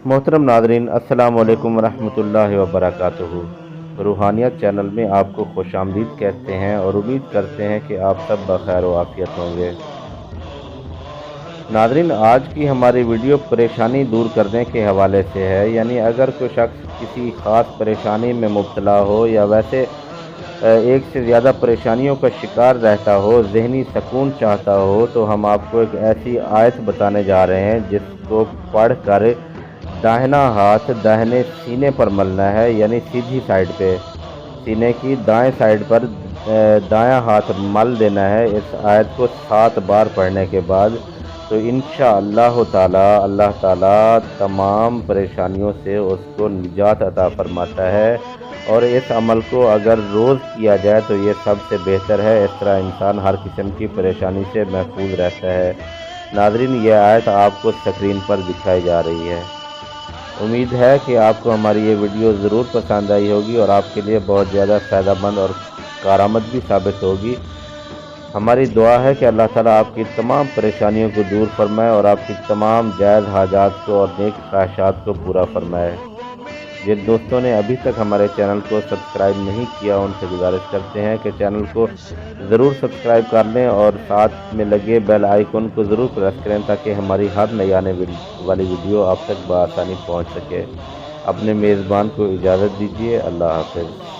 محترم ناظرین، السلام علیکم ورحمۃ اللہ وبرکاتہ۔ روحانیت چینل میں آپ کو خوش آمدید کہتے ہیں اور امید کرتے ہیں کہ آپ سب بخیر و عافیت ہوں گے۔ ناظرین، آج کی ہماری ویڈیو پریشانی دور کرنے کے حوالے سے ہے، یعنی اگر کوئی شخص کسی خاص پریشانی میں مبتلا ہو یا ویسے ایک سے زیادہ پریشانیوں کا شکار رہتا ہو، ذہنی سکون چاہتا ہو، تو ہم آپ کو ایک ایسی آیت بتانے جا رہے ہیں جس کو پڑھ کر داہنا ہاتھ داہنے سینے پر ملنا ہے، یعنی سیدھی سائیڈ پہ سینے کی دائیں سائیڈ پر دایاں ہاتھ مل دینا ہے۔ اس آیت کو 7 بار پڑھنے کے بعد تو انشاءاللہ تعالی اللہ تعالی تمام پریشانیوں سے اس کو نجات عطا فرماتا ہے، اور اس عمل کو اگر روز کیا جائے تو یہ سب سے بہتر ہے۔ اس طرح انسان ہر قسم کی پریشانی سے محفوظ رہتا ہے۔ ناظرین، یہ آیت آپ کو سکرین پر دکھائی جا رہی ہے۔ امید ہے کہ آپ کو ہماری یہ ویڈیو ضرور پسند آئی ہوگی اور آپ کے لیے بہت زیادہ فائدہ مند اور کارآمد بھی ثابت ہوگی۔ ہماری دعا ہے کہ اللہ تعالیٰ آپ کی تمام پریشانیوں کو دور فرمائے اور آپ کی تمام جائز حاجات کو اور نیک خواہشات کو پورا فرمائے۔ جن دوستوں نے ابھی تک ہمارے چینل کو سبسکرائب نہیں کیا، ان سے گزارش کرتے ہیں کہ چینل کو ضرور سبسکرائب کر لیں اور ساتھ میں لگے بیل آئیکن کو ضرور پریس کریں تاکہ ہماری ہر نئی آنے والی ویڈیو آپ تک بآسانی پہنچ سکے۔ اپنے میزبان کو اجازت دیجیے۔ اللہ حافظ۔